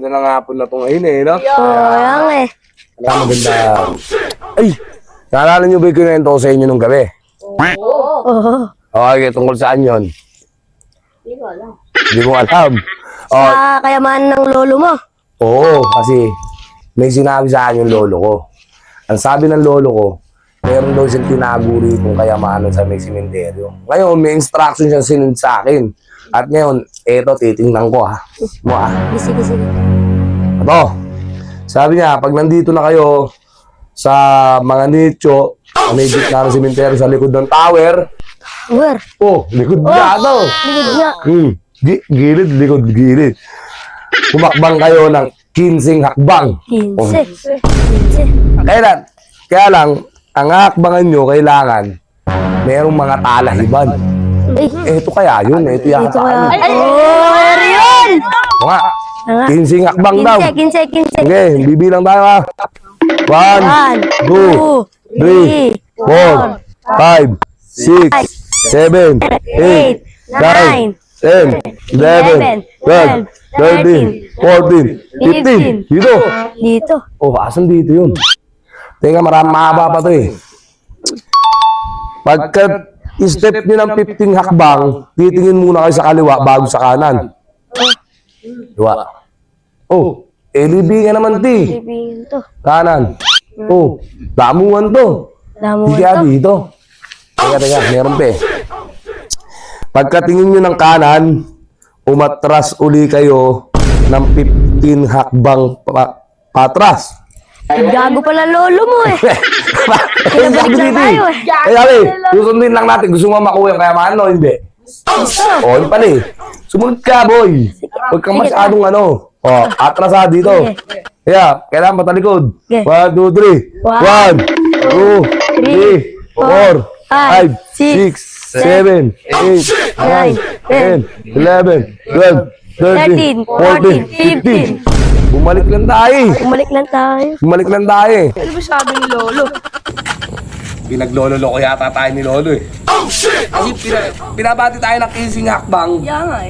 Maganda na nga po na ito ngayon eh, no? Yan eh. Maganda. Ay! Naalala niyo ba yung kinento ko sa inyo nung gabi? Oo. Okay, tungkol saan yun? Hindi ko alam. Oh, Sa kayamanan ng lolo mo. oo, kasi may sinabi sa akin yung lolo ko. Ang sabi ng lolo ko, meron daw siyang tinago rito kayamanan sa may simenteryo. Ngayon, may instruction siya sinunod sa akin. At ngayon, eto, titingnan ko ha. Mo ha. Sige. Ito, sabi niya, pag nandito na kayo sa mga nicho, may gitna ng simenteryo sa likod ng tower, Where? oh, likod nga ito. Ligod nga. Gilid, likod, gilid. Humakbang kayo ng 15 hakbang. 15. Kaya lang, ang hakbangan nyo, kailangan, merong mga talahiban. Ito kaya yun, ito yata. Dito kaya. Where yun? O nga, 15 hakbang daw. 15. Okay, bibilang tayo ha. 1, 2, 3, 4, 5, 6, 7, 8, 9, 10, 11, 12, 13, 14, 15. Dito. Dito. Oh, asan dito yun? Teka, mahaba pa to eh. Pagka step nyo ng 15 hakbang, titingin muna kayo sa kaliwa bago sa kanan. Diba? Oh, libingan naman ti. Ibigin to. Kanan. Oh, damuhan to. Hindi kaya dito. Teka, meron pa eh. Pagkatingin nyo ng kanan, umatras uli kayo ng 15 hakbang patras. Gago pala lolo mo eh. Kinabalik lang tayo eh. Sabi, susundin lang natin. Gusto mo makuha yung kayamanan o hindi? O, yun pala eh. Sumunod ka, boy. Huwag kang masyadong ano. O, atras ha dito. Kaya, kailangan matalikod. 1, 2, 3. 1, 2, 3, 4, 5, 6, 7, 8, 9, 10, 11, 12, 13, 14, 15. Bumalik lang tayo eh. Bumalik lang tayo eh. Ano ba sabi ni Lolo? Pinaglololo ko yata tayo ni Lolo eh. Kasi pinabati tayo ng 15 hakbang.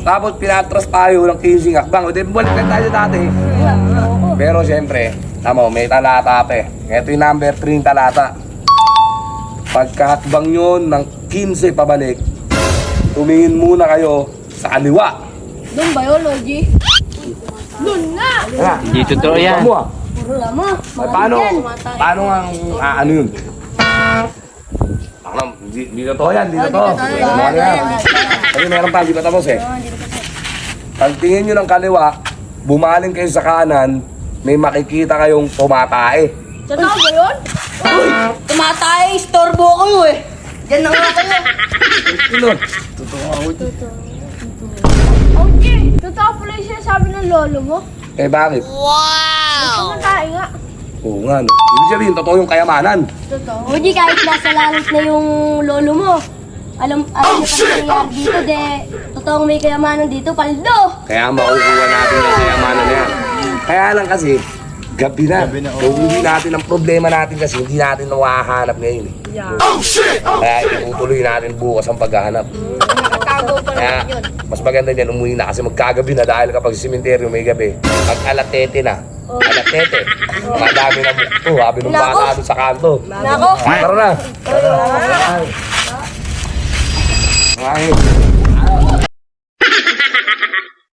Tapos pinatras tayo ng 15 hakbang. O di bumalik lang tayo dati. Pero siyempre, tamo, may talata pa eh. Ito yung number 3 yung talata. Pagkahakbang nyo ng 15 pabalik, tumingin muna kayo sa kaliwa. Doon ba yun, Logi? Doon nga! Hindi totoo yan. Mo ah. Puro mo. Paano ang ano yun? Hindi totoo yan, hindi totoo. Kasi meron pa, hindi pa tapos eh. Pagtingin nyo ng kaliwa, bumaling kayo sa kanan, may makikita kayong tumatae. Totoo ba yun? Uy! Tumatay, istorbo ko eh. Diyan na nga kayo. Pilot. Okay, totoo pala yung sinasabi ng lolo mo. Eh bakit? Tumatay nga. Oo nga no. Ibig sabihin, totoo yung kayamanan. Totoo. Hindi kahit nasa langit na yung lolo mo. Alam niyo kasi nangyari dito, totoong may kayamanan dito, paldo. Kaya makukuha natin yung kayamanan na yan. Kaya lang kasi, gabi na. Kung hindi natin ang problema natin kasi, hindi natin nawahanap ngayon eh. Kaya itutuloy natin bukas ang paghahanap. Nakatago pa Kaya, naman yun. mas maganda niyan, umuwi na kasi magkagabi na dahil kapag simenteryo may gabi. Pag alatete na, alatete, madami na bukto, habi nung bata doon sa kanto. Nako! Tara na! Ay.